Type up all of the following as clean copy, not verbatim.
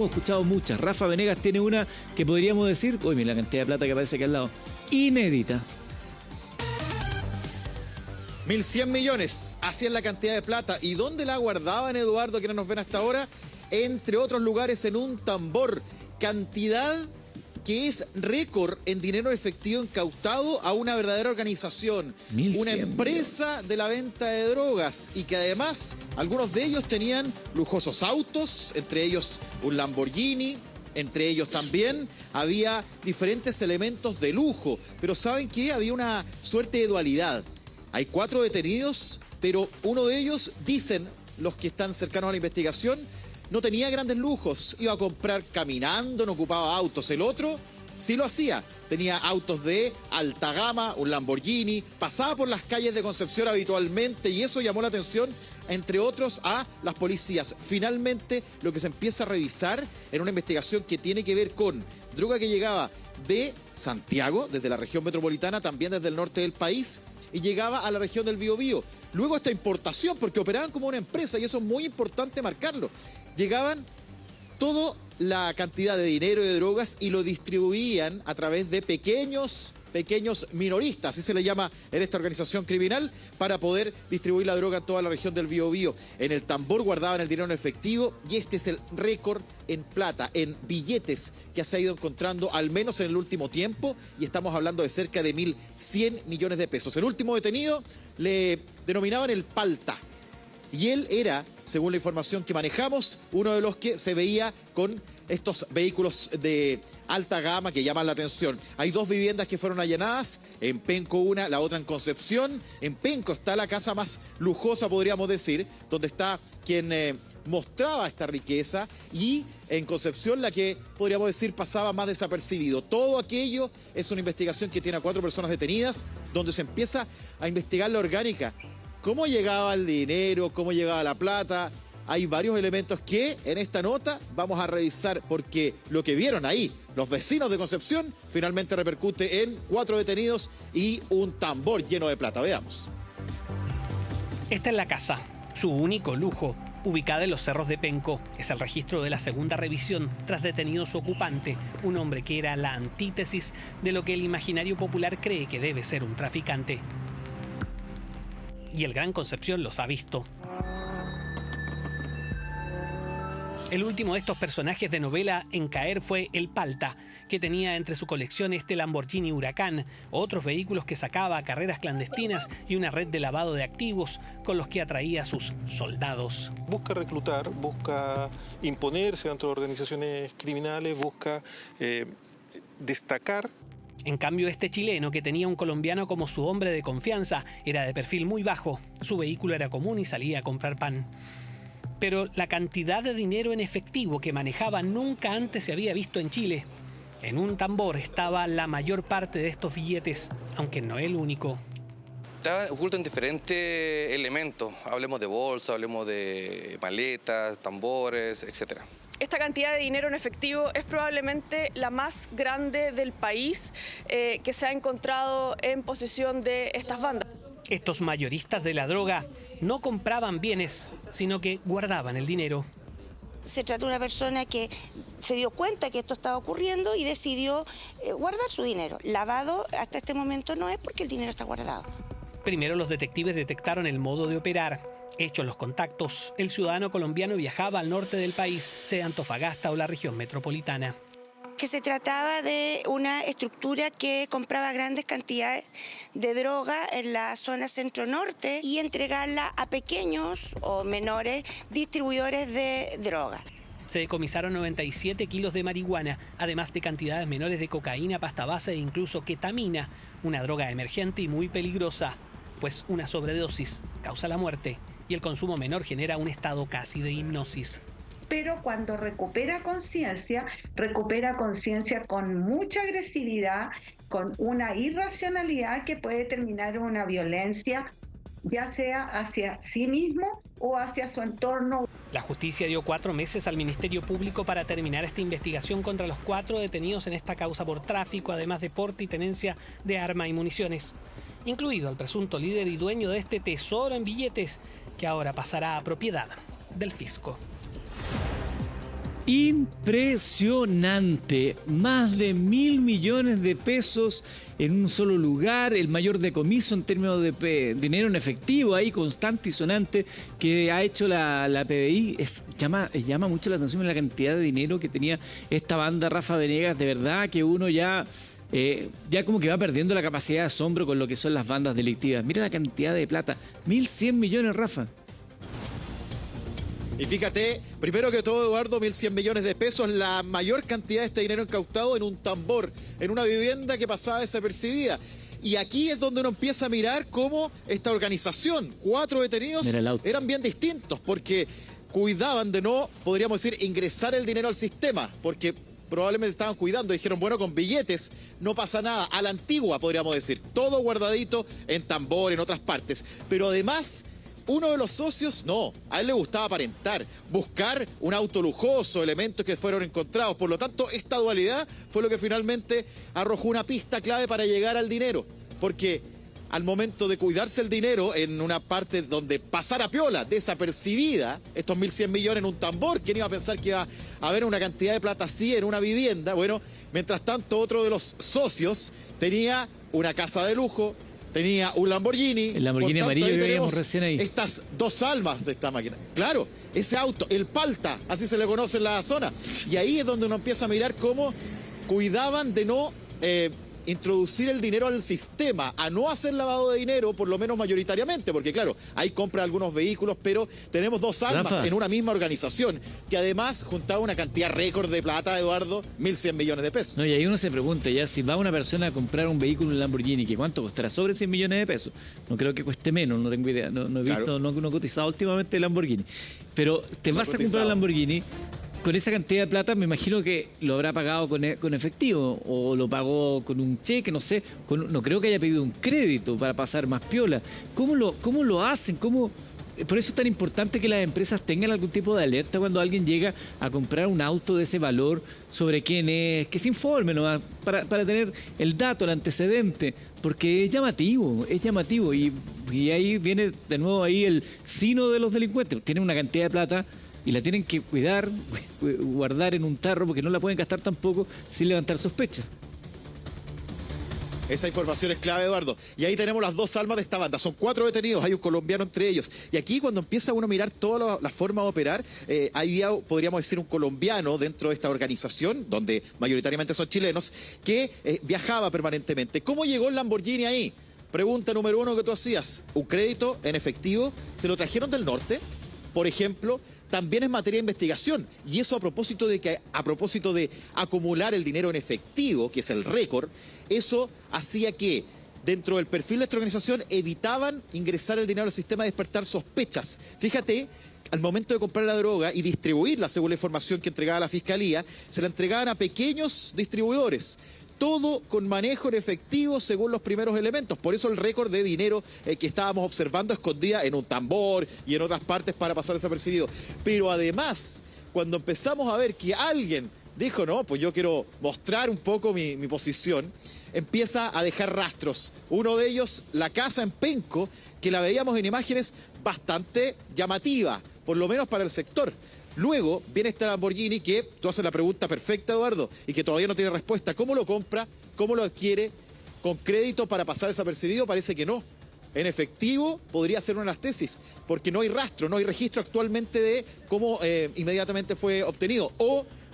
Hemos escuchado muchas. Rafa Venegas tiene una que podríamos decir, uy, mira la cantidad de plata que aparece aquí al lado, inédita. 1.100 millones, así es la cantidad de plata. ¿Y dónde la guardaban, Eduardo, quienes nos ven hasta ahora? Entre otros lugares, en un tambor. Cantidad que es récord en dinero efectivo incautado a una verdadera organización. 1.100 una empresa de la venta de drogas, y que además algunos de ellos tenían lujosos autos, entre ellos un Lamborghini. Entre ellos también había diferentes elementos de lujo. Pero ¿saben qué? Había una suerte de dualidad. Hay 4 detenidos, pero uno de ellos, dicen los que están cercanos a la investigación, no tenía grandes lujos. Iba a comprar caminando, no ocupaba autos. El otro sí lo hacía. Tenía autos de alta gama, un Lamborghini, pasaba por las calles de Concepción habitualmente, y eso llamó la atención, entre otros, a las policías. Finalmente, lo que se empieza a revisar en una investigación que tiene que ver con droga que llegaba de Santiago, desde la región metropolitana, también desde el norte del país, y llegaba a la región del Biobío. Luego esta importación, porque operaban como una empresa, y eso es muy importante marcarlo. Llegaban toda la cantidad de dinero y de drogas y lo distribuían a través de pequeños minoristas, así se le llama en esta organización criminal, para poder distribuir la droga a toda la región del Biobío. En el tambor guardaban el dinero en efectivo, y este es el récord en plata, en billetes, que se ha ido encontrando al menos en el último tiempo, y estamos hablando de cerca de 1.100 millones de pesos. El último detenido le denominaban el Palta, y él era, según la información que manejamos, uno de los que se veía con estos vehículos de alta gama que llaman la atención. Hay 2 viviendas que fueron allanadas, en Penco una, la otra en Concepción. En Penco está la casa más lujosa, podríamos decir, donde está quien mostraba esta riqueza, y en Concepción la que, podríamos decir, pasaba más desapercibido. Todo aquello es una investigación que tiene a 4 personas detenidas, donde se empieza a investigar la orgánica. ¿Cómo llegaba el dinero? ¿Cómo llegaba la plata? Hay varios elementos que en esta nota vamos a revisar, porque lo que vieron ahí los vecinos de Concepción finalmente repercute en 4 detenidos y un tambor lleno de plata. Veamos. Esta es la casa, su único lujo, ubicada en los cerros de Penco. Es el registro de la segunda revisión tras detenido su ocupante, un hombre que era la antítesis de lo que el imaginario popular cree que debe ser un traficante. Y el Gran Concepción los ha visto. El último de estos personajes de novela en caer fue el Palta, que tenía entre su colección este Lamborghini Huracán, otros vehículos que sacaba a carreras clandestinas y una red de lavado de activos con los que atraía a sus soldados. Busca reclutar, busca imponerse dentro de organizaciones criminales, busca destacar. En cambio, este chileno, que tenía un colombiano como su hombre de confianza, era de perfil muy bajo. Su vehículo era común y salía a comprar pan. Pero la cantidad de dinero en efectivo que manejaba nunca antes se había visto en Chile. En un tambor estaba la mayor parte de estos billetes, aunque no el único. Estaba oculto en diferentes elementos. Hablemos de bolsa, hablemos de maletas, tambores, etc. Esta cantidad de dinero en efectivo es probablemente la más grande del país que se ha encontrado en posesión de estas bandas. Estos mayoristas de la droga no compraban bienes, sino que guardaban el dinero. Se trata de una persona que se dio cuenta que esto estaba ocurriendo y decidió guardar su dinero. Lavado hasta este momento no es, porque el dinero está guardado. Primero los detectives detectaron el modo de operar. Hechos los contactos, el ciudadano colombiano viajaba al norte del país, sea Antofagasta o la región metropolitana. Que se trataba de una estructura que compraba grandes cantidades de droga en la zona centro-norte y entregarla a pequeños o menores distribuidores de droga. Se decomisaron 97 kilos de marihuana, además de cantidades menores de cocaína, pasta base e incluso ketamina, una droga emergente y muy peligrosa, pues una sobredosis causa la muerte y el consumo menor genera un estado casi de hipnosis. Pero cuando recupera conciencia con mucha agresividad, con una irracionalidad que puede terminar en una violencia, ya sea hacia sí mismo o hacia su entorno. La justicia dio 4 meses al Ministerio Público para terminar esta investigación contra los 4 detenidos en esta causa por tráfico, además de porte y tenencia de armas y municiones, incluido al presunto líder y dueño de este tesoro en billetes, que ahora pasará a propiedad del fisco. Impresionante, más de 1.000 millones de pesos en un solo lugar, el mayor decomiso en términos de dinero en efectivo ahí constante y sonante que ha hecho la PDI. Llama mucho la atención la cantidad de dinero que tenía esta banda Rafa Venegas, de verdad que uno ya como que va perdiendo la capacidad de asombro con lo que son las bandas delictivas. Mira la cantidad de plata, 1.100 millones, Rafa. Y fíjate, primero que todo, Eduardo, 1.100 millones de pesos, la mayor cantidad de este dinero incautado en un tambor, en una vivienda que pasaba desapercibida. Y aquí es donde uno empieza a mirar cómo esta organización, 4 detenidos, eran bien distintos, porque cuidaban de no, podríamos decir, ingresar el dinero al sistema, porque probablemente estaban cuidando, dijeron, bueno, con billetes no pasa nada, a la antigua, podríamos decir, todo guardadito en tambor, en otras partes. Pero además, uno de los socios, no, a él le gustaba aparentar, buscar un auto lujoso, elementos que fueron encontrados. Por lo tanto, esta dualidad fue lo que finalmente arrojó una pista clave para llegar al dinero. Porque al momento de cuidarse el dinero en una parte donde pasara piola, desapercibida, estos 1.100 millones en un tambor, ¿quién iba a pensar que iba a haber una cantidad de plata así en una vivienda? Bueno, mientras tanto, otro de los socios tenía una casa de lujo, tenía un Lamborghini. El Lamborghini amarillo que veíamos recién ahí. Estas dos almas de esta máquina. Claro, ese auto, el Palta, así se le conoce en la zona. Y ahí es donde uno empieza a mirar cómo cuidaban de no introducir el dinero al sistema, a no hacer lavado de dinero, por lo menos mayoritariamente, porque claro, hay compra de algunos vehículos, pero tenemos dos almas, Rafa, en una misma organización, que además juntaba una cantidad récord de plata, Eduardo, 1.100 millones de pesos. No, y ahí uno se pregunta ya, si va una persona a comprar un vehículo, un Lamborghini, ¿que cuánto costará? Sobre 100 millones de pesos. No creo que cueste menos, no tengo idea, no he visto, no he cotizado últimamente el Lamborghini. Pero te vas a comprar el Lamborghini. Con esa cantidad de plata me imagino que lo habrá pagado con efectivo o lo pagó con un cheque, no sé. No creo que haya pedido un crédito para pasar más piola. ¿Cómo lo hacen? Por eso es tan importante que las empresas tengan algún tipo de alerta cuando alguien llega a comprar un auto de ese valor, sobre quién es, que se informe nomás, para tener el dato, el antecedente, porque es llamativo. Y ahí viene de nuevo ahí el sino de los delincuentes. Tienen una cantidad de plata y la tienen que cuidar, guardar en un tarro, porque no la pueden gastar tampoco sin levantar sospechas. Esa información es clave, Eduardo. Y ahí tenemos las dos almas de esta banda. Son 4 detenidos, hay un colombiano entre ellos. Y aquí cuando empieza uno a mirar toda la forma de operar, había, podríamos decir, un colombiano dentro de esta organización, donde mayoritariamente son chilenos, que viajaba permanentemente. ¿Cómo llegó el Lamborghini ahí? Pregunta número 1 que tú hacías. ¿Un crédito en efectivo? ¿Se lo trajeron del norte? Por ejemplo, también es materia de investigación. Y eso a propósito de acumular el dinero en efectivo, que es el récord, eso hacía que dentro del perfil de esta organización evitaban ingresar el dinero al sistema y despertar sospechas. Fíjate, al momento de comprar la droga y distribuirla, según la información que entregaba la Fiscalía, se la entregaban a pequeños distribuidores. Todo con manejo en efectivo según los primeros elementos. Por eso el récord de dinero que estábamos observando escondía en un tambor y en otras partes para pasar desapercibido. Pero además, cuando empezamos a ver que alguien dijo, no, pues yo quiero mostrar un poco mi posición, empieza a dejar rastros. Uno de ellos, la casa en Penco, que la veíamos en imágenes bastante llamativa, por lo menos para el sector. Luego viene este Lamborghini que, tú haces la pregunta perfecta, Eduardo, y que todavía no tiene respuesta. ¿Cómo lo compra? ¿Cómo lo adquiere? ¿Con crédito para pasar desapercibido? Parece que no. En efectivo podría ser una de las tesis, porque no hay rastro, no hay registro actualmente de cómo inmediatamente fue obtenido.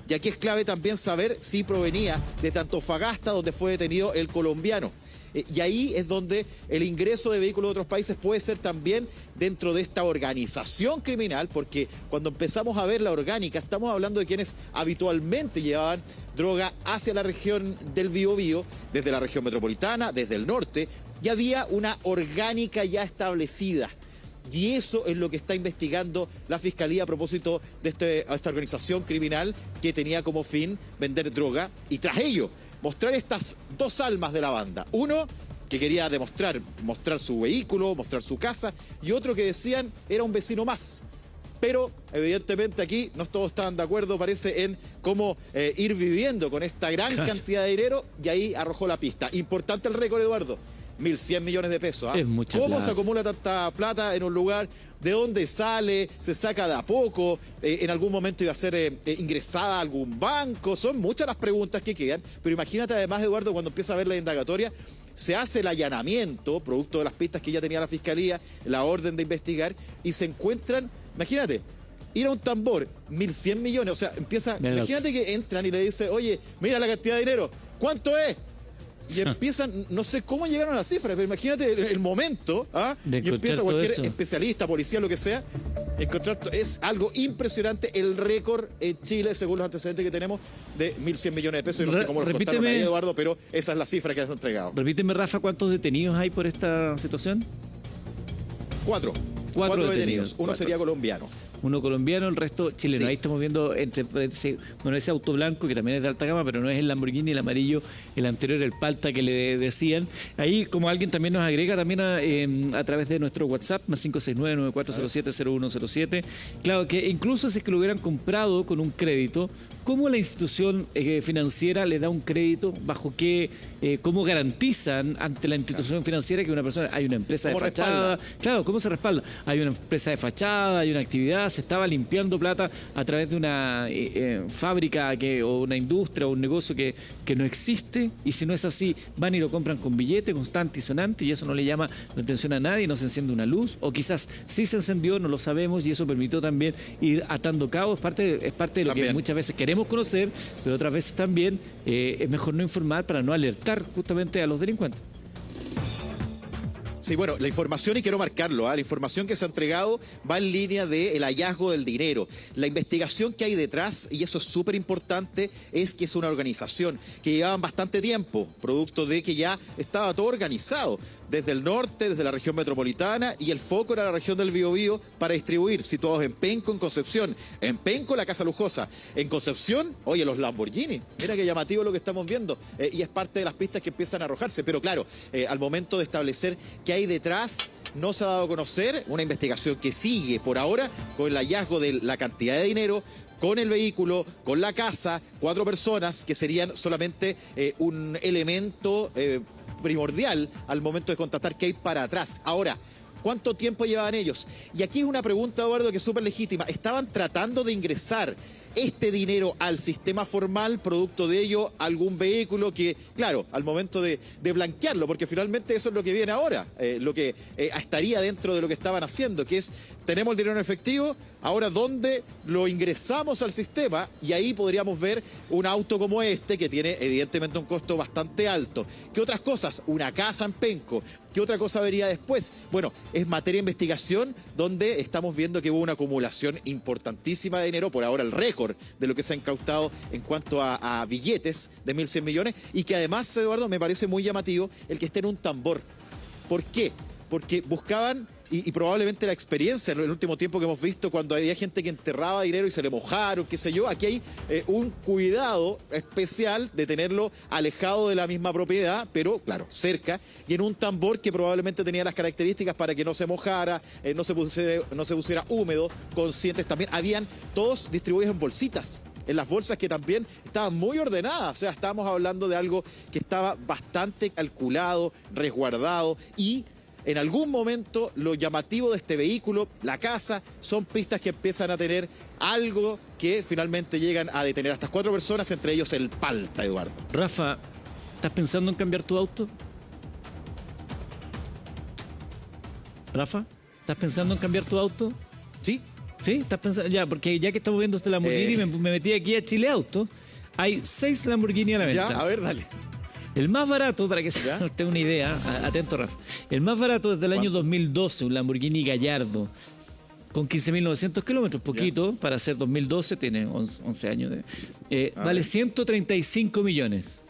Y aquí es clave también saber si provenía de Antofagasta, donde fue detenido el colombiano. Y ahí es donde el ingreso de vehículos de otros países puede ser también dentro de esta organización criminal, porque cuando empezamos a ver la orgánica, estamos hablando de quienes habitualmente llevaban droga hacia la región del Biobío, desde la región metropolitana, desde el norte, y había una orgánica ya establecida. Y eso es lo que está investigando la Fiscalía a propósito de esta organización criminal que tenía como fin vender droga y tras ello mostrar estas dos almas de la banda. Uno que quería mostrar su vehículo, mostrar su casa, y otro que decían era un vecino más. Pero evidentemente aquí no todos estaban de acuerdo, parece, en cómo ir viviendo con esta gran cantidad de dinero, y ahí arrojó la pista. Importante el récord, Eduardo. 1.100 millones de pesos. Es mucha ¿Cómo plata. se acumula tanta plata en un lugar? ¿De dónde sale? ¿Se saca de a poco? ¿En algún momento iba a ser ingresada a algún banco? Son muchas las preguntas que quedan, pero imagínate además, Eduardo, cuando empieza a ver la indagatoria, se hace el allanamiento, producto de las pistas que ya tenía la Fiscalía, la orden de investigar, y se encuentran, imagínate, ir a un tambor, 1.100 millones, o sea, empieza, Mira, imagínate que entran y le dice, oye, mira la cantidad de dinero, ¿cuánto es? Y empiezan, no sé cómo llegaron a la cifra, pero imagínate el momento, ¿ah? De Y encontrar empieza todo cualquier eso. especialista, policía, lo que sea, encontrar, es algo impresionante el récord en Chile, según los antecedentes que tenemos, de 1.100 millones de pesos. Y no sé cómo lo contaron Repíteme. ahí, Eduardo, pero esa es la cifra que les han entregado. Repíteme, Rafa, ¿cuántos detenidos hay por esta situación? Cuatro Cuatro detenidos. detenidos. Uno Cuatro. sería colombiano. Uno colombiano, el resto chileno. Sí. Ahí estamos viendo entre ese auto blanco que también es de alta gama, pero no es el Lamborghini, el amarillo, el anterior, el Palta que le decían. Ahí, como alguien también nos agrega también a través de nuestro WhatsApp, más 569-9407-0107. Claro, que incluso si es que lo hubieran comprado con un crédito, ¿cómo la institución financiera le da un crédito? ¿Bajo qué? ¿Cómo garantizan ante la institución financiera que una persona, hay una empresa de ¿Cómo fachada? respalda? Claro, ¿cómo se respalda? Hay una empresa de fachada, hay una actividad, se estaba limpiando plata a través de una fábrica o una industria o un negocio que no existe, y si no es así, van y lo compran con billete constante y sonante, y eso no le llama la atención a nadie, no se enciende una luz, o quizás sí se encendió, no lo sabemos, y eso permitió también ir atando cabos. Es parte de lo que También. muchas veces queremos conocer, pero otras veces también es mejor no informar para no alertar justamente a los delincuentes. Sí, bueno, la información, y quiero marcarlo, la información que se ha entregado va en línea del hallazgo del dinero. La investigación que hay detrás, y eso es súper importante, es que es una organización que llevaban bastante tiempo, producto de que ya estaba todo organizado, desde el norte, desde la región metropolitana, y el foco era la región del Biobío para distribuir, situados en Penco, en Concepción. En Penco, la Casa Lujosa. En Concepción, oye, los Lamborghini. Mira qué llamativo lo que estamos viendo. Y es parte de las pistas que empiezan a arrojarse. Pero claro, al momento de establecer qué hay detrás, no se ha dado a conocer. Una investigación que sigue por ahora con el hallazgo de la cantidad de dinero, con el vehículo, con la casa, 4 personas que serían solamente un elemento primordial al momento de contactar qué hay para atrás. Ahora, ¿cuánto tiempo llevaban ellos? Y aquí es una pregunta, Eduardo, que es súper legítima. ¿Estaban tratando de ingresar este dinero al sistema formal, producto de ello algún vehículo que, claro, al momento de blanquearlo, porque finalmente eso es lo que viene ahora, lo que estaría dentro de lo que estaban haciendo, que es, tenemos el dinero en efectivo, ahora ¿dónde lo ingresamos al sistema? Y ahí podríamos ver un auto como este, que tiene evidentemente un costo bastante alto. ¿Qué otras cosas? Una casa en Penco. ¿Qué otra cosa vería después? Bueno, es materia de investigación, donde estamos viendo que hubo una acumulación importantísima de dinero, por ahora el récord de lo que se ha incautado en cuanto a billetes de 1.100 millones, y que además, Eduardo, me parece muy llamativo el que esté en un tambor. ¿Por qué? Porque buscaban, y probablemente la experiencia en el último tiempo que hemos visto, cuando había gente que enterraba dinero y se le mojaron, qué sé yo, aquí hay un cuidado especial de tenerlo alejado de la misma propiedad, pero claro, cerca, y en un tambor que probablemente tenía las características para que no se mojara, no se pusiera húmedo, conscientes también. Habían todos distribuidos en bolsitas, en las bolsas que también estaban muy ordenadas. O sea, estábamos hablando de algo que estaba bastante calculado, resguardado, y en algún momento lo llamativo de este vehículo, la casa, son pistas que empiezan a tener algo que finalmente llegan a detener a estas 4 personas, entre ellos el Palta, Eduardo. Rafa, ¿estás pensando en cambiar tu auto? Rafa, ¿estás pensando en cambiar tu auto? ¿Sí? Sí, estás pensando, ya, porque ya que estamos viendo este Lamborghini, me metí aquí a Chile Auto. Hay 6 Lamborghini a la Ya, venta. a ver, dale. El más barato, para que se tenga una idea, atento Rafa, el más barato desde el año 2012, un Lamborghini Gallardo, con 15.900 kilómetros, poquito, para ser 2012, tiene 11 años. Vale 135 millones.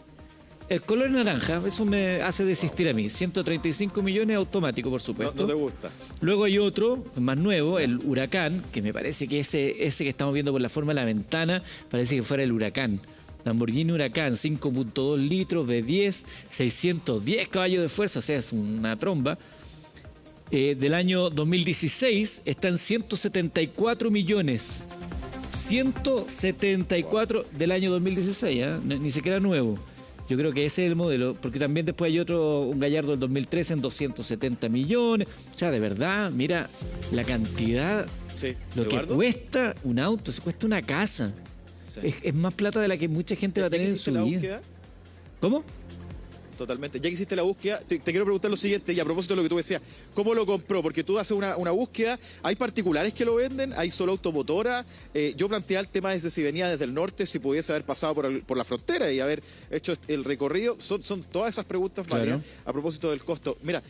El color naranja, eso me hace desistir a mí. 135 millones automático, por supuesto. No te gusta. Luego hay otro, más nuevo, el Huracán, que me parece que ese que estamos viendo por la forma de la ventana, parece que fuera el Huracán. Lamborghini Huracán, 5.2 litros, V10, 610 caballos de fuerza, o sea, es una tromba. Del año 2016 está en 174 millones. 174 del año 2016, ni siquiera nuevo. Yo creo que ese es el modelo, porque también después hay otro, un Gallardo del 2013 en 270 millones. O sea, de verdad, mira la cantidad, lo ¿Eduardo? que cuesta un auto, se cuesta una casa. Sí. Es más plata de la que mucha gente va a tener en su vida. ¿Cómo? Totalmente. Ya que hiciste la búsqueda, te quiero preguntar lo siguiente, y a propósito de lo que tú decías, ¿cómo lo compró? Porque tú haces una búsqueda, ¿hay particulares que lo venden? ¿Hay solo automotora? Yo planteé el tema desde si venía desde el norte, si pudiese haber pasado por la frontera y haber hecho el recorrido. Son todas esas preguntas varias a propósito del costo. Mira,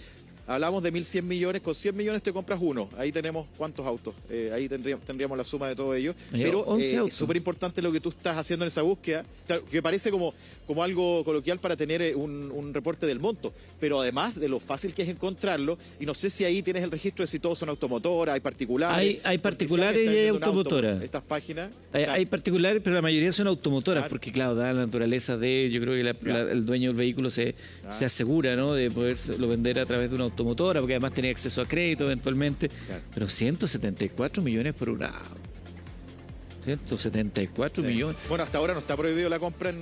hablamos de 1.100 millones, con 100 millones te compras uno. Ahí tenemos cuántos autos. Ahí tendríamos la suma de todo ello. Pero es súper importante lo que tú estás haciendo en esa búsqueda, que parece como algo coloquial para tener un reporte del monto. Pero además de lo fácil que es encontrarlo, y no sé si ahí tienes el registro de si todos son automotoras, hay particulares. Hay particulares y hay automotoras. Estas páginas. Hay particulares, pero la mayoría son automotoras, porque claro, dada la naturaleza yo creo que el dueño del vehículo se asegura, ¿no?, de poderlo vender a través de una automotora, porque además tenía acceso a crédito eventualmente. Pero 174 millones por un auto. 174 millones. Bueno, hasta ahora no está prohibido la compra en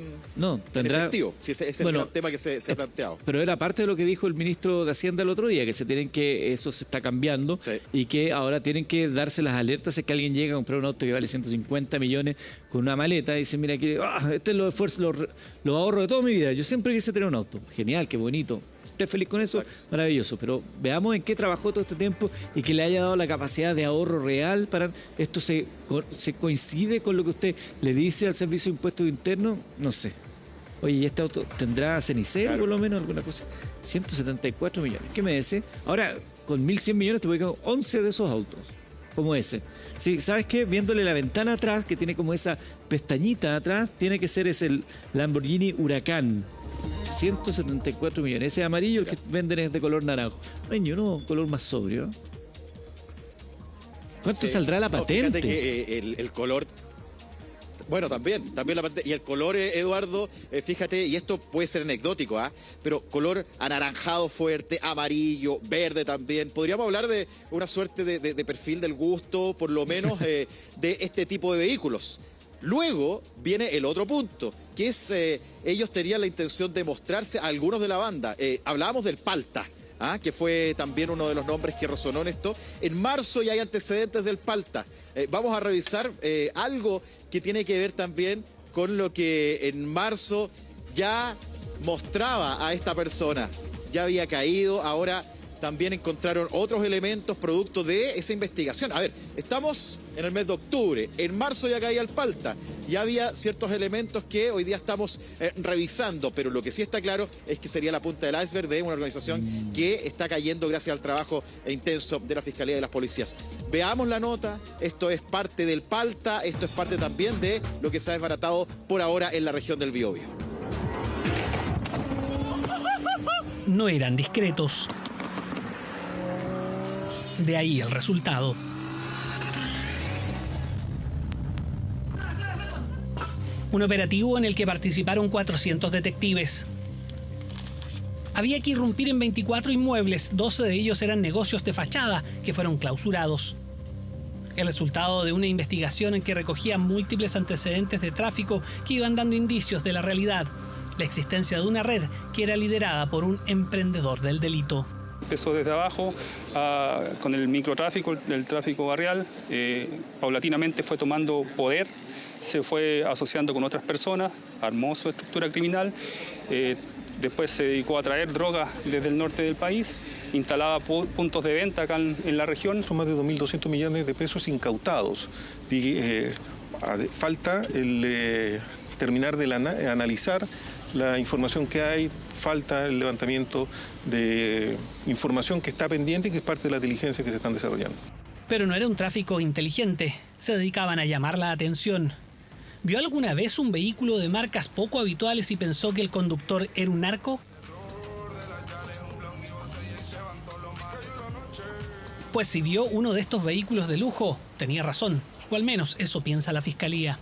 efectivo. Si ese es el gran tema que se ha planteado. Pero era parte de lo que dijo el ministro de Hacienda el otro día, que eso se está cambiando y que ahora tienen que darse las alertas si es que alguien llega a comprar un auto que vale 150 millones con una maleta y dice, mira, este es los esfuerzos, los ahorros de toda mi vida. Yo siempre quise tener un auto. Genial, qué bonito. Esté feliz con eso, maravilloso. Pero veamos en qué trabajó todo este tiempo y que le haya dado la capacidad de ahorro real para esto. ¿Se coincide con lo que usted le dice al Servicio de Impuestos Internos? No sé. Oye, ¿y este auto tendrá cenicero por lo menos, alguna cosa? 174 millones. ¿Qué me dice? Ahora, con 1.100 millones te voy a quedar 11 de esos autos, como ese. Sí, ¿sabes qué? Viéndole la ventana atrás, que tiene como esa pestañita atrás, tiene que ser el Lamborghini Huracán. 174 millones. Ese amarillo, el que venden es de color naranjo. No hay ni uno color más sobrio. ¿Cuánto saldrá la patente? Fíjate que el color... Bueno, también la patente. Y el color, Eduardo, fíjate, y esto puede ser anecdótico, pero color anaranjado fuerte, amarillo, verde también. Podríamos hablar de una suerte de perfil del gusto, por lo menos, de este tipo de vehículos. Luego viene el otro punto, que es ellos tenían la intención de mostrarse a algunos de la banda. Hablábamos del Palta, que fue también uno de los nombres que resonó en esto. En marzo ya hay antecedentes del Palta. Vamos a revisar algo que tiene que ver también con lo que en marzo ya mostraba a esta persona. Ya había caído, ahora también encontraron otros elementos producto de esa investigación. A ver, estamos en el mes de octubre, en marzo ya caía el Palta, ya había ciertos elementos que hoy día estamos revisando, pero lo que sí está claro es que sería la punta del iceberg de una organización que está cayendo gracias al trabajo intenso de la Fiscalía y de las policías. Veamos la nota, esto es parte del Palta, esto es parte también de lo que se ha desbaratado por ahora en la región del Biobío. No eran discretos. De ahí el resultado. Un operativo en el que participaron 400 detectives. Había que irrumpir en 24 inmuebles, 12 de ellos eran negocios de fachada que fueron clausurados. El resultado de una investigación en que recogían múltiples antecedentes de tráfico que iban dando indicios de la realidad, la existencia de una red que era liderada por un emprendedor del delito. Empezó desde abajo con el microtráfico, el tráfico barrial, paulatinamente fue tomando poder, se fue asociando con otras personas, armó su estructura criminal, después se dedicó a traer drogas desde el norte del país, instalaba puntos de venta acá en la región. Son más de 2.200 millones de pesos incautados. Falta terminar de analizar la información que hay, falta el levantamiento de información que está pendiente y que es parte de la diligencia que se están desarrollando. Pero no era un tráfico inteligente, se dedicaban a llamar la atención. ¿Vio alguna vez un vehículo de marcas poco habituales y pensó que el conductor era un narco? Pues si vio uno de estos vehículos de lujo, tenía razón, o al menos eso piensa la Fiscalía.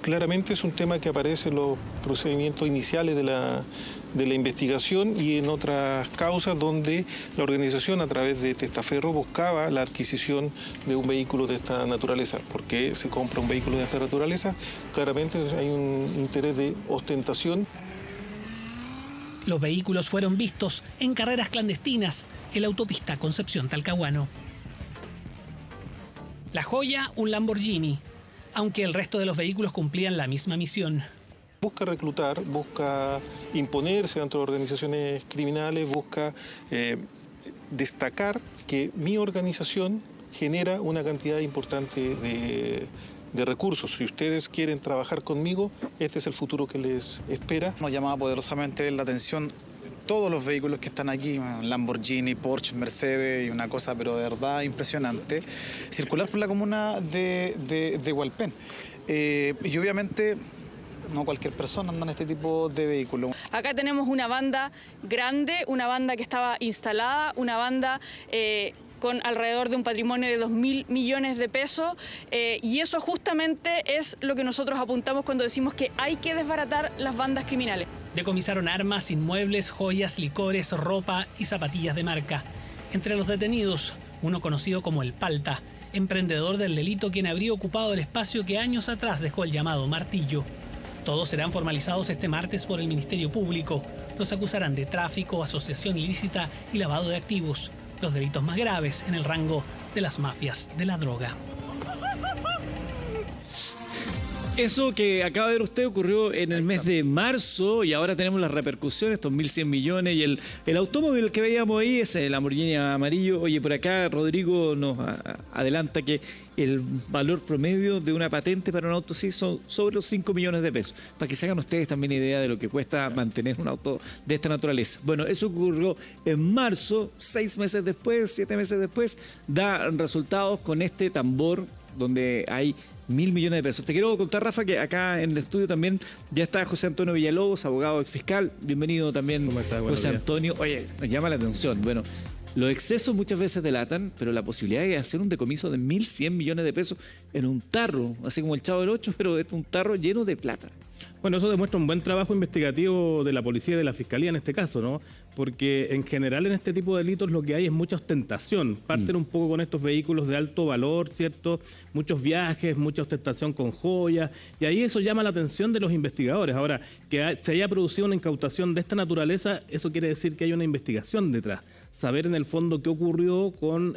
Claramente es un tema que aparece en los procedimientos iniciales de la investigación y en otras causas donde la organización a través de testaferro buscaba la adquisición de un vehículo de esta naturaleza. ¿Por qué se compra un vehículo de esta naturaleza? Claramente hay un interés de ostentación. Los vehículos fueron vistos en carreras clandestinas en la autopista Concepción-Talcahuano. La joya, un Lamborghini, aunque el resto de los vehículos cumplían la misma misión. Busca reclutar, busca imponerse ante organizaciones criminales, busca destacar que mi organización genera una cantidad importante de recursos. Si ustedes quieren trabajar conmigo, este es el futuro que les espera. Nos llamaba poderosamente la atención todos los vehículos que están aquí, Lamborghini, Porsche, Mercedes, y una cosa pero de verdad impresionante, circular por la comuna de Hualpén. Y obviamente no cualquier persona anda en este tipo de vehículos. Acá tenemos una banda grande, una banda que estaba instalada, una banda con alrededor de un patrimonio de 2.000 millones de pesos, y eso justamente es lo que nosotros apuntamos cuando decimos que hay que desbaratar las bandas criminales. Decomisaron armas, inmuebles, joyas, licores, ropa y zapatillas de marca. Entre los detenidos, uno conocido como el Palta, emprendedor del delito quien habría ocupado el espacio que años atrás dejó el llamado Martillo. Todos serán formalizados este martes por el Ministerio Público. Los acusarán de tráfico, asociación ilícita y lavado de activos, los delitos más graves en el rango de las mafias de la droga. Eso que acaba de ver usted ocurrió en el mes de marzo y ahora tenemos las repercusiones, estos 1.100 millones y el automóvil que veíamos ahí es el Lamborghini amarillo. Oye, por acá Rodrigo nos adelanta que el valor promedio de una patente para un auto así son sobre los 5 millones de pesos. Para que se hagan ustedes también idea de lo que cuesta mantener un auto de esta naturaleza. Bueno, eso ocurrió en marzo, 6 meses después, 7 meses después, da resultados con este tambor donde hay 1.000 millones de pesos. Te quiero contar, Rafa, que acá en el estudio también ya está José Antonio Villalobos, abogado ex fiscal. Bienvenido también, José Antonio. Oye, nos llama la atención. Bueno, los excesos muchas veces delatan, pero la posibilidad de hacer un decomiso de 1.100 millones de pesos en un tarro, así como el Chavo del Ocho, pero es un tarro lleno de plata. Bueno, eso demuestra un buen trabajo investigativo de la policía y de la fiscalía en este caso, ¿no? Porque en general en este tipo de delitos lo que hay es mucha ostentación. Parten un poco con estos vehículos de alto valor, ¿cierto? Muchos viajes, mucha ostentación con joyas, y ahí eso llama la atención de los investigadores. Ahora, que se haya producido una incautación de esta naturaleza, eso quiere decir que hay una investigación detrás. Saber en el fondo qué ocurrió con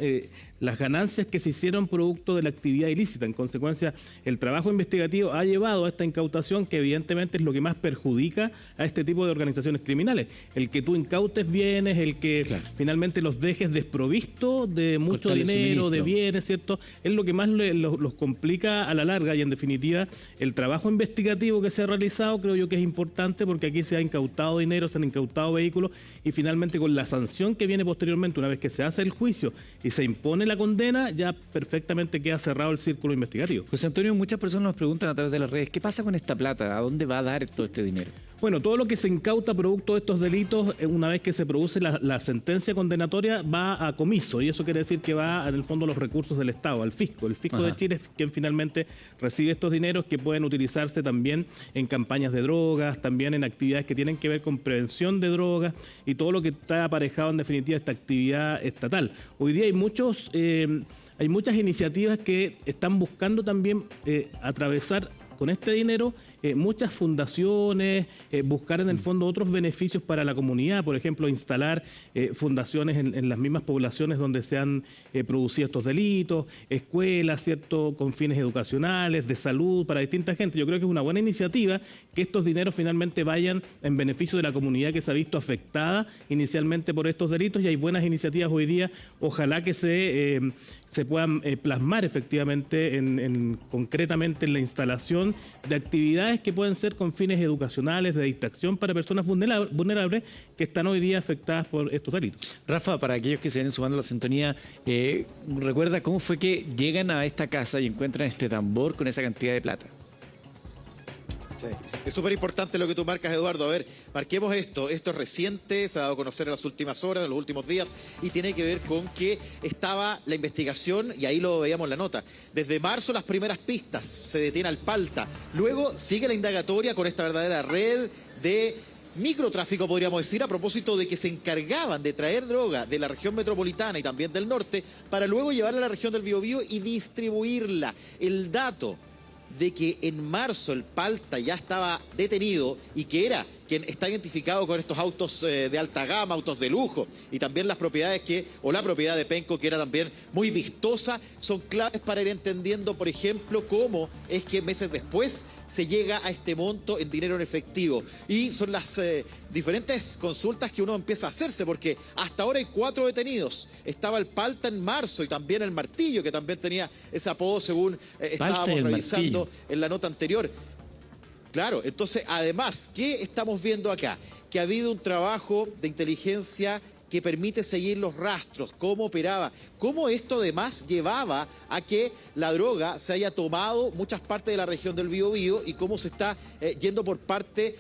las ganancias que se hicieron producto de la actividad ilícita. En consecuencia, el trabajo investigativo ha llevado a esta incautación que evidentemente es lo que más perjudica a este tipo de organizaciones criminales. El que tú incautes bienes, el que finalmente los dejes desprovistos de mucho dinero, de bienes, ¿cierto? Es lo que más los complica a la larga, y en definitiva el trabajo investigativo que se ha realizado creo yo que es importante, porque aquí se ha incautado dinero, se han incautado vehículos, y finalmente con la sanción que viene posteriormente, una vez que se hace el juicio y se impone la condena, ya perfectamente queda cerrado el círculo investigativo. José Antonio, muchas personas nos preguntan a través de las redes, ¿qué pasa con esta plata? ¿A dónde va a dar todo este dinero? Bueno, todo lo que se incauta producto de estos delitos, una vez que se produce la sentencia condenatoria, va a comiso, y eso quiere decir que va en el fondo a los recursos del Estado, al fisco. El fisco de Chile es quien finalmente recibe estos dineros, que pueden utilizarse también en campañas de drogas, también en actividades que tienen que ver con prevención de drogas y todo lo que está aparejado en definitiva esta actividad estatal. Hoy día hay muchas iniciativas que están buscando también atravesar con este dinero muchas fundaciones, buscar en el fondo otros beneficios para la comunidad, por ejemplo, instalar fundaciones en las mismas poblaciones donde se han producido estos delitos, escuelas, ¿cierto?, con fines educacionales, de salud, para distinta gente. Yo creo que es una buena iniciativa que estos dineros finalmente vayan en beneficio de la comunidad que se ha visto afectada inicialmente por estos delitos, y hay buenas iniciativas hoy día. Ojalá que se puedan plasmar efectivamente concretamente en la instalación de actividades que pueden ser con fines educacionales, de distracción para personas vulnerables que están hoy día afectadas por estos delitos. Rafa, para aquellos que se vienen sumando a la sintonía, recuerda cómo fue que llegan a esta casa y encuentran este tambor con esa cantidad de plata. Sí. Es súper importante lo que tú marcas, Eduardo. A ver, marquemos esto. Esto es reciente, se ha dado a conocer en las últimas horas, en los últimos días, y tiene que ver con que estaba la investigación, y ahí lo veíamos en la nota. Desde marzo las primeras pistas, se detiene al Palta. Luego sigue la indagatoria con esta verdadera red de microtráfico, podríamos decir, a propósito de que se encargaban de traer droga de la región metropolitana y también del norte, para luego llevarla a la región del Biobío y distribuirla. El dato de que en marzo el Palta ya estaba detenido y que era quien está identificado con estos autos de alta gama, autos de lujo, y también las propiedades la propiedad de Penco, que era también muy vistosa, son claves para ir entendiendo, por ejemplo, cómo es que meses después se llega a este monto en dinero en efectivo. Y son las diferentes consultas que uno empieza a hacerse, porque hasta ahora hay 4 detenidos. Estaba el Palta en marzo y también el Martillo, que también tenía ese apodo según estábamos revisando en la nota anterior. Claro, entonces, además, ¿qué estamos viendo acá? Que ha habido un trabajo de inteligencia que permite seguir los rastros, cómo operaba, cómo esto además llevaba a que la droga se haya tomado muchas partes de la región del Biobío y cómo se está yendo por parte,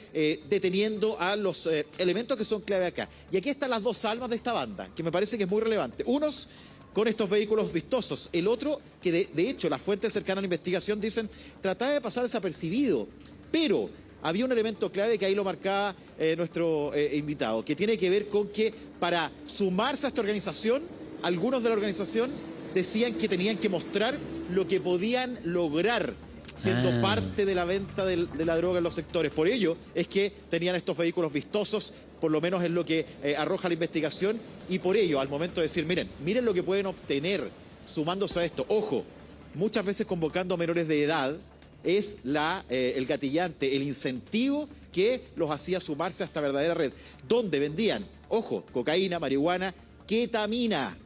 deteniendo a los elementos que son clave acá. Y aquí están las 2 almas de esta banda, que me parece que es muy relevante. Unos con estos vehículos vistosos, el otro que de hecho las fuentes cercanas a la investigación dicen trataba de pasar desapercibido. Pero había un elemento clave que ahí lo marcaba nuestro invitado, que tiene que ver con que para sumarse a esta organización, algunos de la organización decían que tenían que mostrar lo que podían lograr siendo parte de la venta de la droga en los sectores. Por ello es que tenían estos vehículos vistosos, por lo menos es lo que arroja la investigación, y por ello, al momento de decir, miren lo que pueden obtener sumándose a esto, ojo, muchas veces convocando a menores de edad, es el gatillante, el incentivo que los hacía sumarse a esta verdadera red, donde vendían, ojo, cocaína, marihuana, ketamina.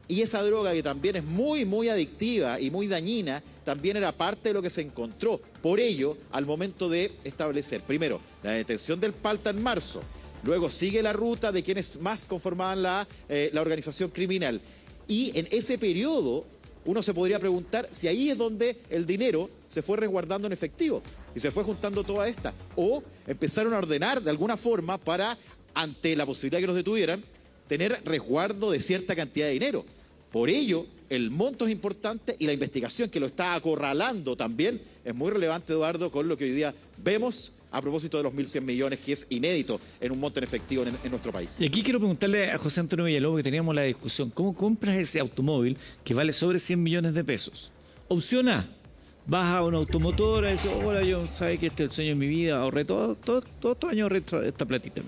Y esa droga que también es muy, muy adictiva y muy dañina, también era parte de lo que se encontró. Por ello, al momento de establecer, primero, la detención del Palta en marzo, luego sigue la ruta de quienes más conformaban la organización criminal. Y en ese periodo, uno se podría preguntar si ahí es donde el dinero se fue resguardando en efectivo y se fue juntando toda esta. O empezaron a ordenar de alguna forma para, ante la posibilidad que los detuvieran, tener resguardo de cierta cantidad de dinero. Por ello, el monto es importante y la investigación que lo está acorralando también es muy relevante, Eduardo, con lo que hoy día vemos a propósito de los 1.100 millones, que es inédito en un monto en efectivo en nuestro país. Y aquí quiero preguntarle a José Antonio Villalobos, que teníamos la discusión, ¿cómo compras ese automóvil que vale sobre 100 millones de pesos? Opción A, vas a una automotora y dices, hola, yo sabes que este es el sueño de mi vida, ahorré todo estos años, ahorré esta platita,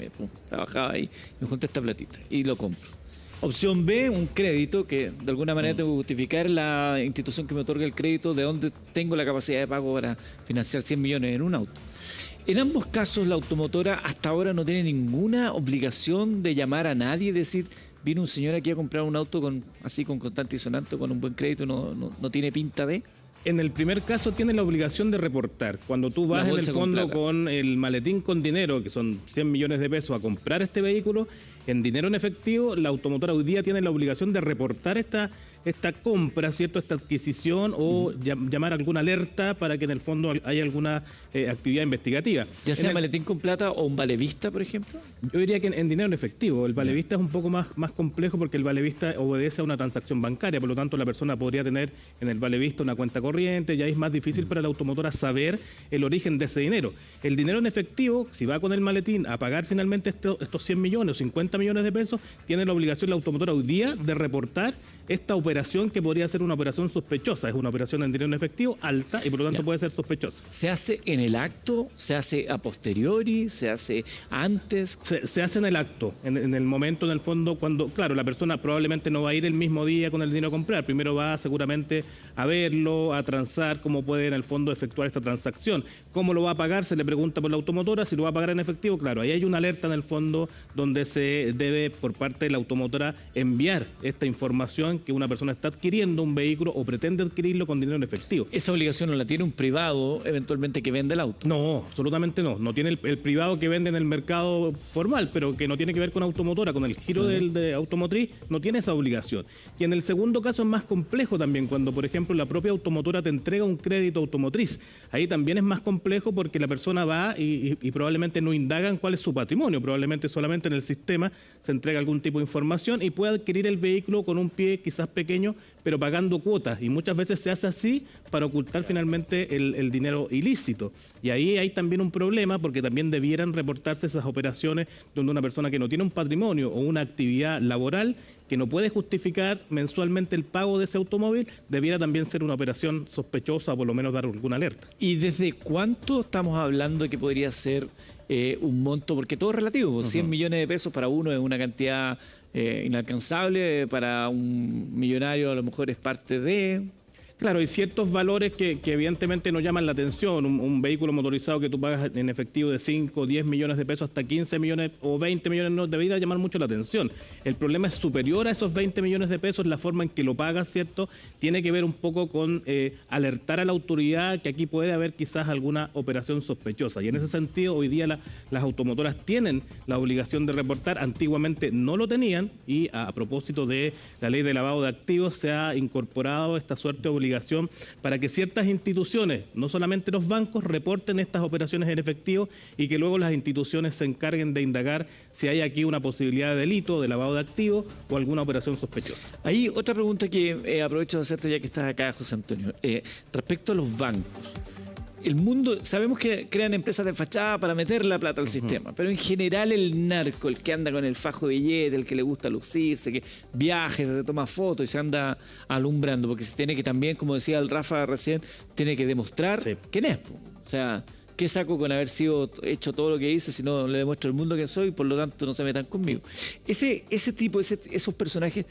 trabajaba ahí, me junté esta platita y lo compro. Opción B, un crédito que de alguna manera tengo que justificar la institución que me otorga el crédito, de dónde tengo la capacidad de pago para financiar 100 millones en un auto. En ambos casos, la automotora hasta ahora no tiene ninguna obligación de llamar a nadie y decir, vino un señor aquí a comprar un auto con constante y sonante, con un buen crédito, no tiene pinta de... En el primer caso tiene la obligación de reportar. Cuando tú vas en el fondo con el maletín con dinero, que son 100 millones de pesos, a comprar este vehículo, en dinero en efectivo, la automotora hoy día tiene la obligación de reportar esta compra, ¿cierto? Esta adquisición o llamar alguna alerta para que en el fondo haya alguna actividad investigativa. ¿Ya sea maletín con plata o un valevista, por ejemplo? Yo diría que en dinero en efectivo. El valevista es un poco más complejo porque el valevista obedece a una transacción bancaria, por lo tanto la persona podría tener en el valevista una cuenta corriente, y ahí es más difícil para la automotora saber el origen de ese dinero. El dinero en efectivo, si va con el maletín a pagar finalmente estos 100 millones o 50 millones de pesos, tiene la obligación la automotora hoy día de reportar esta operación, que podría ser una operación sospechosa. Es una operación en dinero en efectivo alta y por lo tanto puede ser sospechosa. ¿Se hace en el acto? ¿Se hace a posteriori? ¿Se hace antes? Se hace en el acto, en el momento, en el fondo, cuando, claro, la persona probablemente no va a ir el mismo día con el dinero a comprar. Primero va seguramente a verlo, a transar cómo puede en el fondo efectuar esta transacción. ¿Cómo lo va a pagar? Se le pregunta por la automotora. Si lo va a pagar en efectivo, claro, ahí hay una alerta en el fondo donde se debe por parte de la automotora enviar esta información que una persona está adquiriendo un vehículo o pretende adquirirlo con dinero en efectivo. ¿Esa obligación no la tiene un privado eventualmente que vende el auto? No, absolutamente no. No tiene el privado que vende en el mercado formal, pero que no tiene que ver con automotora, con el giro de automotriz, no tiene esa obligación. Y en el segundo caso es más complejo también, cuando por ejemplo la propia automotora te entrega un crédito automotriz. Ahí también es más complejo porque la persona va y probablemente no indagan cuál es su patrimonio, probablemente solamente en el sistema se entrega algún tipo de información y puede adquirir el vehículo con un pie quizás pequeño pequeño, pero pagando cuotas. Y muchas veces se hace así para ocultar finalmente el dinero ilícito. Y ahí hay también un problema, porque también debieran reportarse esas operaciones donde una persona que no tiene un patrimonio o una actividad laboral que no puede justificar mensualmente el pago de ese automóvil, debiera también ser una operación sospechosa o por lo menos dar alguna alerta. ¿Y desde cuánto estamos hablando que podría ser un monto? Porque todo es relativo, 100 millones de pesos para uno es una cantidad inalcanzable, para un millonario a lo mejor es parte de... Claro, hay ciertos valores que evidentemente nos llaman la atención. Un vehículo motorizado que tú pagas en efectivo de 5, 10 millones de pesos hasta 15 millones o 20 millones no debería llamar mucho la atención. El problema es superior a esos 20 millones de pesos, la forma en que lo pagas, ¿cierto? Tiene que ver un poco con alertar a la autoridad que aquí puede haber quizás alguna operación sospechosa. Y en ese sentido, hoy día las automotoras tienen la obligación de reportar. Antiguamente no lo tenían y a propósito de la ley de lavado de activos se ha incorporado esta suerte de obligación para que ciertas instituciones, no solamente los bancos, reporten estas operaciones en efectivo y que luego las instituciones se encarguen de indagar si hay aquí una posibilidad de delito, de lavado de activos o alguna operación sospechosa. Ahí otra pregunta que aprovecho de hacerte ya que estás acá, José Antonio. Respecto a los bancos. El mundo, sabemos que crean empresas de fachada para meter la plata al sistema, pero en general el narco, el que anda con el fajo de billete, el que le gusta lucirse, que viaja, se toma fotos y se anda alumbrando, porque se tiene que también, como decía el Rafa recién, tiene que demostrar quién es. O sea, ¿qué saco con haber hecho todo lo que hice si no le demuestro al mundo quién soy? Por lo tanto, no se metan conmigo. Ese tipo, esos personajes...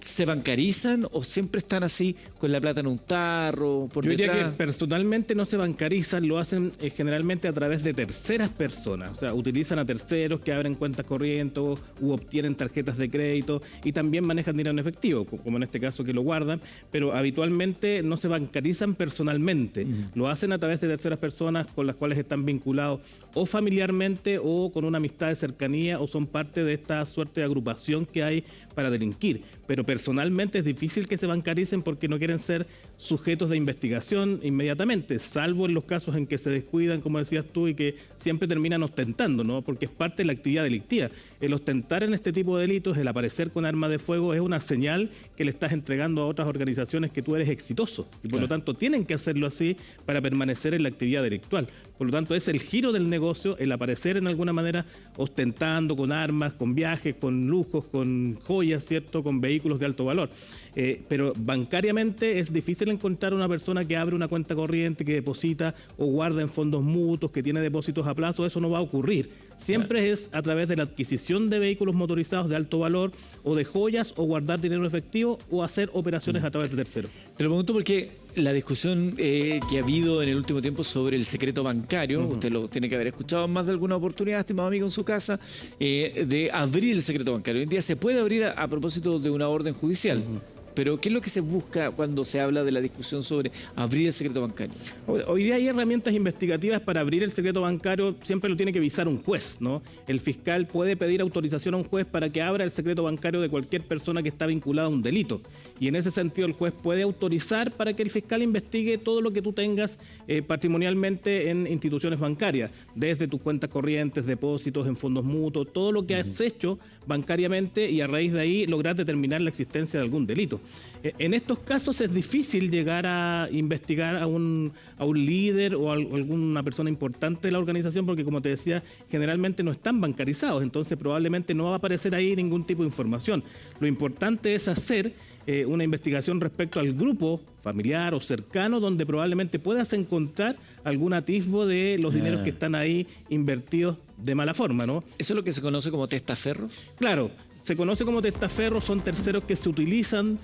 ¿se bancarizan o siempre están así con la plata en un tarro? Por Yo detrás? diría que personalmente no se bancarizan, lo hacen generalmente a través de terceras personas. O sea, utilizan a terceros que abren cuentas corrientes u obtienen tarjetas de crédito y también manejan dinero en efectivo, como en este caso que lo guardan, pero habitualmente no se bancarizan personalmente. Lo hacen a través de terceras personas con las cuales están vinculados o familiarmente o con una amistad de cercanía o son parte de esta suerte de agrupación que hay para delinquir. Pero personalmente es difícil que se bancaricen porque no quieren ser sujetos de investigación inmediatamente, salvo en los casos en que se descuidan, como decías tú, y que siempre terminan ostentando, ¿no? Porque es parte de la actividad delictiva. El ostentar en este tipo de delitos, el aparecer con arma de fuego, es una señal que le estás entregando a otras organizaciones que tú eres exitoso. Y por lo tanto tienen que hacerlo así para permanecer en la actividad delictual. Por lo tanto es el giro del negocio, el aparecer en alguna manera ostentando con armas, con viajes, con lujos, con joyas, ¿cierto? Con vehículos de alto valor. Pero bancariamente es difícil encontrar una persona que abre una cuenta corriente, que deposita o guarda en fondos mutuos, que tiene depósitos a plazo. Eso no va a ocurrir. Siempre es a través de la adquisición de vehículos motorizados de alto valor o de joyas o guardar dinero en efectivo o hacer operaciones a través de terceros. Te lo pregunto porque la discusión que ha habido en el último tiempo sobre el secreto bancario, usted lo tiene que haber escuchado en más de alguna oportunidad, estimado amigo, en su casa, de abrir el secreto bancario. Hoy en día se puede abrir a propósito de una orden judicial. Pero ¿qué es lo que se busca cuando se habla de la discusión sobre abrir el secreto bancario? Hoy día hay herramientas investigativas para abrir el secreto bancario, siempre lo tiene que visar un juez, ¿no? El fiscal puede pedir autorización a un juez para que abra el secreto bancario de cualquier persona que está vinculada a un delito. Y en ese sentido el juez puede autorizar para que el fiscal investigue todo lo que tú tengas patrimonialmente en instituciones bancarias, desde tus cuentas corrientes, depósitos en fondos mutuos, todo lo que has hecho bancariamente y a raíz de ahí lograr determinar la existencia de algún delito. En estos casos es difícil llegar a investigar a un líder o a alguna persona importante de la organización porque, como te decía, generalmente no están bancarizados, entonces probablemente no va a aparecer ahí ningún tipo de información. Lo importante es hacer una investigación respecto al grupo familiar o cercano donde probablemente puedas encontrar algún atisbo de los dineros que están ahí invertidos de mala forma, ¿no? ¿Eso es lo que se conoce como testaferros? Claro. Se conoce como testaferros, son terceros que se utilizan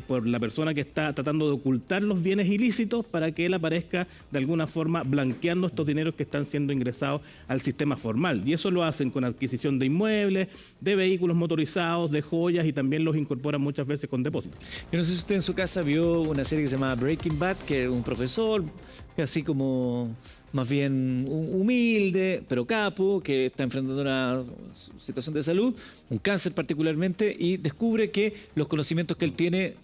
por la persona que está tratando de ocultar los bienes ilícitos para que él aparezca de alguna forma blanqueando estos dineros que están siendo ingresados al sistema formal. Y eso lo hacen con adquisición de inmuebles, de vehículos motorizados, de joyas y también los incorporan muchas veces con depósitos. Yo no sé si usted en su casa vio una serie que se llama Breaking Bad, que es un profesor, así como más bien humilde, pero capo, que está enfrentando una situación de salud, un cáncer particularmente, y descubre que los conocimientos que él tiene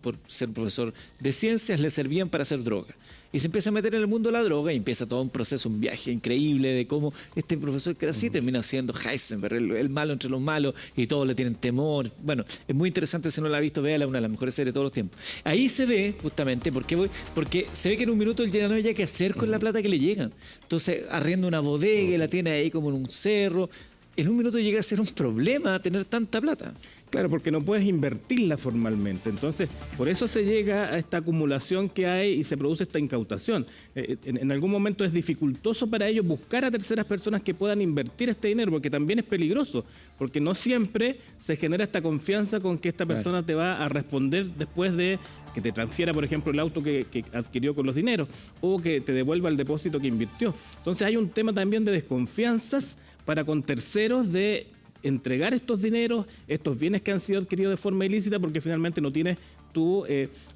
por ser profesor de ciencias, le servían para hacer droga. Y se empieza a meter en el mundo de la droga y empieza todo un proceso, un viaje increíble de cómo este profesor que era así termina siendo Heisenberg, el malo entre los malos, y todos le tienen temor. Bueno, es muy interesante, si no la ha visto, véala, una de las mejores series de todos los tiempos. Ahí se ve, justamente, porque se ve que en un minuto él ya no haya qué hacer con la plata que le llegan. Entonces arrienda una bodega y la tiene ahí como en un cerro. En un minuto llega a ser un problema tener tanta plata. Claro, porque no puedes invertirla formalmente. Entonces, por eso se llega a esta acumulación que hay y se produce esta incautación. En algún momento es dificultoso para ellos buscar a terceras personas que puedan invertir este dinero, porque también es peligroso, porque no siempre se genera esta confianza con que esta persona te va a responder después de que te transfiera, por ejemplo, el auto que adquirió con los dineros o que te devuelva el depósito que invirtió. Entonces hay un tema también de desconfianzas para con terceros de entregar estos dineros, estos bienes que han sido adquiridos de forma ilícita, porque finalmente no tienes tú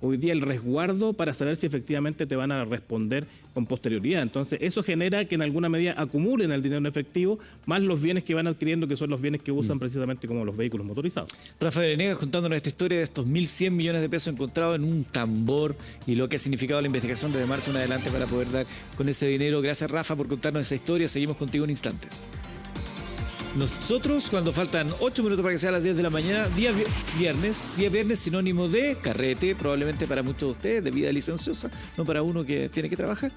hoy día el resguardo para saber si efectivamente te van a responder con posterioridad. Entonces eso genera que en alguna medida acumulen el dinero en efectivo más los bienes que van adquiriendo, que son los bienes que usan precisamente como los vehículos motorizados. Rafael Venegas contándonos esta historia de estos 1.100 millones de pesos encontrados en un tambor y lo que ha significado la investigación desde marzo en adelante para poder dar con ese dinero. Gracias, Rafa, por contarnos esa historia. Seguimos contigo en instantes. Nosotros, cuando faltan 8 minutos para que sea las 10 de la mañana, día viernes sinónimo de carrete, probablemente para muchos de ustedes, de vida licenciosa, no para uno que tiene que trabajar.